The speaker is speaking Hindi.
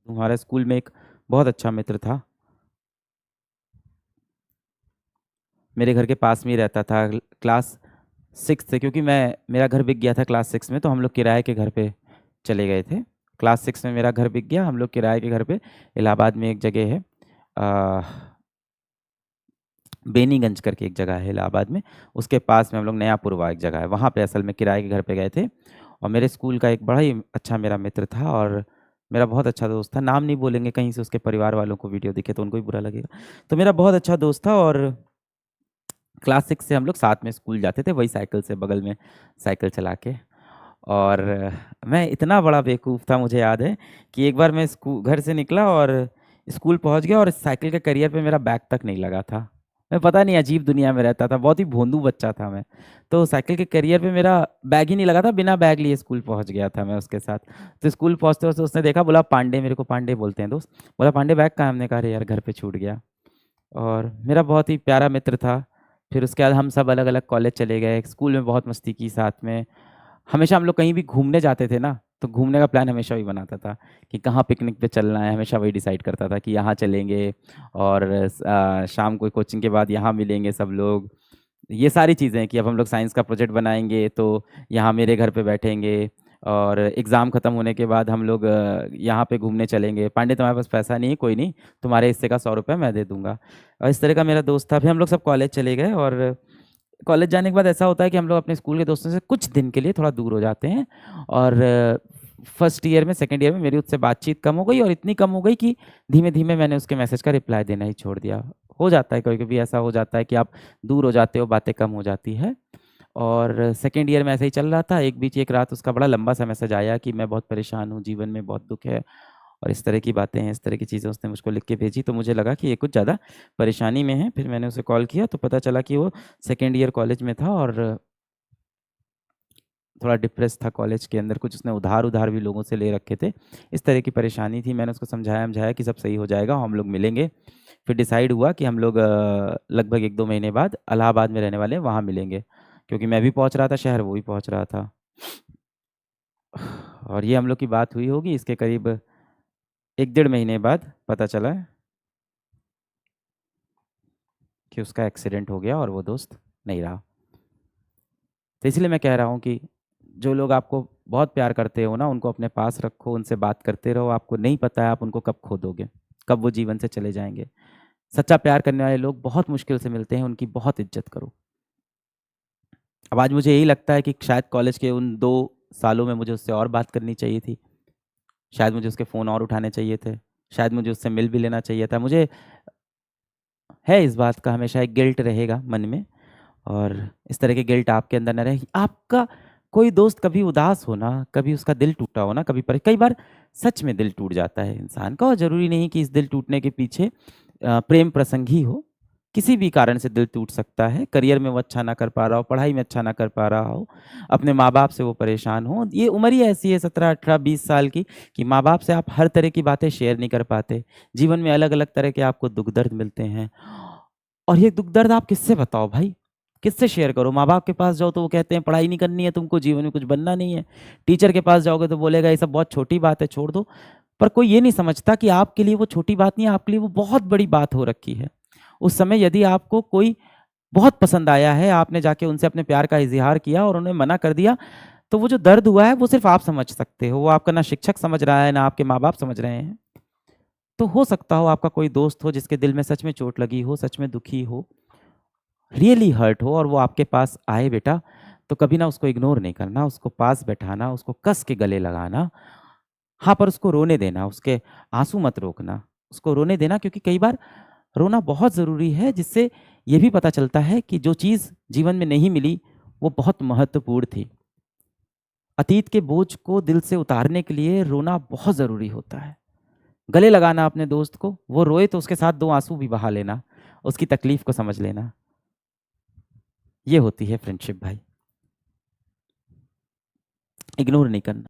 हमारे स्कूल में एक बहुत अच्छा मित्र था। मेरे घर के पास में ही रहता था। क्लास 6 से, क्योंकि मेरा घर बिक गया था क्लास 6 में, तो हम लोग किराए के घर पे चले गए थे। क्लास 6 में मेरा घर बिक गया, हम लोग किराए के घर पे इलाहाबाद में एक जगह है, अ, बेनीगंज करके एक जगह है इलाहाबाद में, उसके पास में हम लोग नया पुरवा एक जगह है, वहाँ पे असल में किराए के घर पे गए थे। और मेरे स्कूल का एक बड़ा ही अच्छा मेरा मित्र था और मेरा बहुत अच्छा दोस्त था। नाम नहीं बोलेंगे, कहीं से उसके परिवार वालों को वीडियो दिखे तो उनको भी बुरा लगेगा। तो मेरा बहुत अच्छा दोस्त था और क्लास 6 से हम लोग साथ में स्कूल जाते थे, वही साइकिल से, बगल में साइकिल चला के। और मैं इतना बड़ा बेवकूफ़ था, मुझे याद है कि एक बार मैं घर से निकला और स्कूल पहुंच गया और साइकिल के करियर पे मेरा बैग तक नहीं लगा था। मैं पता नहीं अजीब दुनिया में रहता था, बहुत ही भोंदू बच्चा था मैं। तो साइकिल के करियर पे मेरा बैग ही नहीं लगा था, बिना बैग लिए स्कूल पहुंच गया था मैं उसके साथ। तो स्कूल पहुंचते पहुंचते उसने देखा, बोला पांडे, मेरे को पांडे बोलते हैं दोस्त, बोला पांडे बैग कहाँ है? हमने कहा अरे यार घर पे छूट गया। और मेरा बहुत ही प्यारा मित्र था। फिर उसके बाद हम सब अलग अलग कॉलेज चले गए, स्कूल में बहुत मस्ती की साथ में। हमेशा हम लोग कहीं भी घूमने जाते थे ना, तो घूमने का प्लान हमेशा वही बनाता था कि कहाँ पिकनिक पे चलना है, हमेशा वही डिसाइड करता था कि यहाँ चलेंगे और शाम को कोचिंग के बाद यहाँ मिलेंगे सब लोग। ये सारी चीज़ें कि अब हम लोग साइंस का प्रोजेक्ट बनाएंगे तो यहाँ मेरे घर पे बैठेंगे, और एग्ज़ाम ख़त्म होने के बाद हम लोग यहाँ पे घूमने चलेंगे। पांडे तुम्हारे पास पैसा नहीं है, कोई नहीं, तुम्हारे हिस्से का 100 रुपये मैं दे दूंगा। और इस तरह का मेरा दोस्त था। फिर हम लोग सब कॉलेज चले गए और कॉलेज जाने के बाद ऐसा होता है कि हम लोग अपने स्कूल के दोस्तों से कुछ दिन के लिए थोड़ा दूर हो जाते हैं। और फर्स्ट ईयर में, सेकंड ईयर में मेरी उससे बातचीत कम हो गई, और इतनी कम हो गई कि धीमे धीमे मैंने उसके मैसेज का रिप्लाई देना ही छोड़ दिया। हो जाता है, कभी कभी ऐसा हो जाता है कि आप दूर हो जाते हो, बातें कम हो जाती है। और सेकेंड ईयर में ऐसे ही चल रहा था। एक बीच एक रात उसका बड़ा लंबा सा मैसेज आया कि मैं बहुत परेशान हूँ, जीवन में बहुत दुख है और इस तरह की बातें हैं, इस तरह की चीज़ें उसने मुझको लिख के भेजी। तो मुझे लगा कि ये कुछ ज़्यादा परेशानी में है। फिर मैंने उसे कॉल किया तो पता चला कि वो सेकेंड ईयर कॉलेज में था और थोड़ा डिप्रेस था कॉलेज के अंदर, कुछ उसने उधार उधार भी लोगों से ले रखे थे, इस तरह की परेशानी थी। मैंने उसको समझाया कि सब सही हो जाएगा, हम लोग मिलेंगे। फिर डिसाइड हुआ कि हम लोग लगभग 1-2 महीने बाद इलाहाबाद में रहने वाले हैं, वहाँ मिलेंगे, क्योंकि मैं भी पहुँच रहा था शहर, वो भी पहुँच रहा था। और ये हम लोग की बात हुई होगी इसके करीब 1-1.5 महीने बाद पता चला कि उसका एक्सीडेंट हो गया और वो दोस्त नहीं रहा। तो इसलिए मैं कह रहा हूँ कि जो लोग आपको बहुत प्यार करते हो ना, उनको अपने पास रखो, उनसे बात करते रहो। आपको नहीं पता है आप उनको कब खो दोगे, कब वो जीवन से चले जाएंगे। सच्चा प्यार करने वाले लोग बहुत मुश्किल से मिलते हैं, उनकी बहुत इज्जत करो। अब आज मुझे यही लगता है कि शायद कॉलेज के उन 2 सालों में मुझे उससे और बात करनी चाहिए थी, शायद मुझे उसके फ़ोन और उठाने चाहिए थे, शायद मुझे उससे मिल भी लेना चाहिए था। मुझे है इस बात का हमेशा एक गिल्ट रहेगा मन में, और इस तरह के गिल्ट आपके अंदर न रहे। आपका कोई दोस्त कभी उदास हो ना, कभी उसका दिल टूटा हो ना, कई बार सच में दिल टूट जाता है इंसान का, और ज़रूरी नहीं कि इस दिल टूटने के पीछे प्रेम प्रसंग ही हो। किसी भी कारण से दिल टूट सकता है, करियर में वो अच्छा ना कर पा रहा हो, पढ़ाई में अच्छा ना कर पा रहा हो, अपने माँ बाप से वो परेशान हो। ये उम्र ही ऐसी है 17, 18, 20 साल की, कि माँ बाप से आप हर तरह की बातें शेयर नहीं कर पाते। जीवन में अलग अलग तरह के आपको दुख दर्द मिलते हैं, और ये दुख दर्द आप किससे बताओ भाई, किससे शेयर करो? माँ बाप के पास जाओ तो वो कहते हैं पढ़ाई नहीं करनी है तुमको, जीवन में कुछ बनना नहीं है। टीचर के पास जाओगे तो बोलेगा ये सब बहुत छोटी बात है, छोड़ दो। पर कोई ये नहीं समझता कि आपके लिए वो छोटी बात नहीं है, आपके लिए वो बहुत बड़ी बात हो रखी है। उस समय यदि आपको कोई बहुत पसंद आया है, आपने जाके उनसे अपने प्यार का इजहार किया और उन्हें मना कर दिया, तो वो जो दर्द हुआ है वो सिर्फ आप समझ सकते हो। वो आपका ना शिक्षक समझ रहा है, ना आपके माँ बाप समझ रहे हैं। तो हो सकता हो आपका कोई दोस्त हो जिसके दिल में सच में चोट लगी हो, सच में दुखी हो, रियली हर्ट हो, और वो आपके पास आए बेटा, तो कभी ना उसको इग्नोर नहीं करना, उसको पास बैठाना, उसको कस के गले लगाना। हाँ, पर उसको रोने देना, उसके आंसू मत रोकना, उसको रोने देना, क्योंकि कई बार रोना बहुत ज़रूरी है, जिससे ये भी पता चलता है कि जो चीज़ जीवन में नहीं मिली वो बहुत महत्वपूर्ण थी। अतीत के बोझ को दिल से उतारने के लिए रोना बहुत ज़रूरी होता है। गले लगाना अपने दोस्त को, वो रोए तो उसके साथ 2 आंसू भी बहा लेना, उसकी तकलीफ को समझ लेना। ये होती है फ्रेंडशिप भाई, इग्नोर नहीं करना।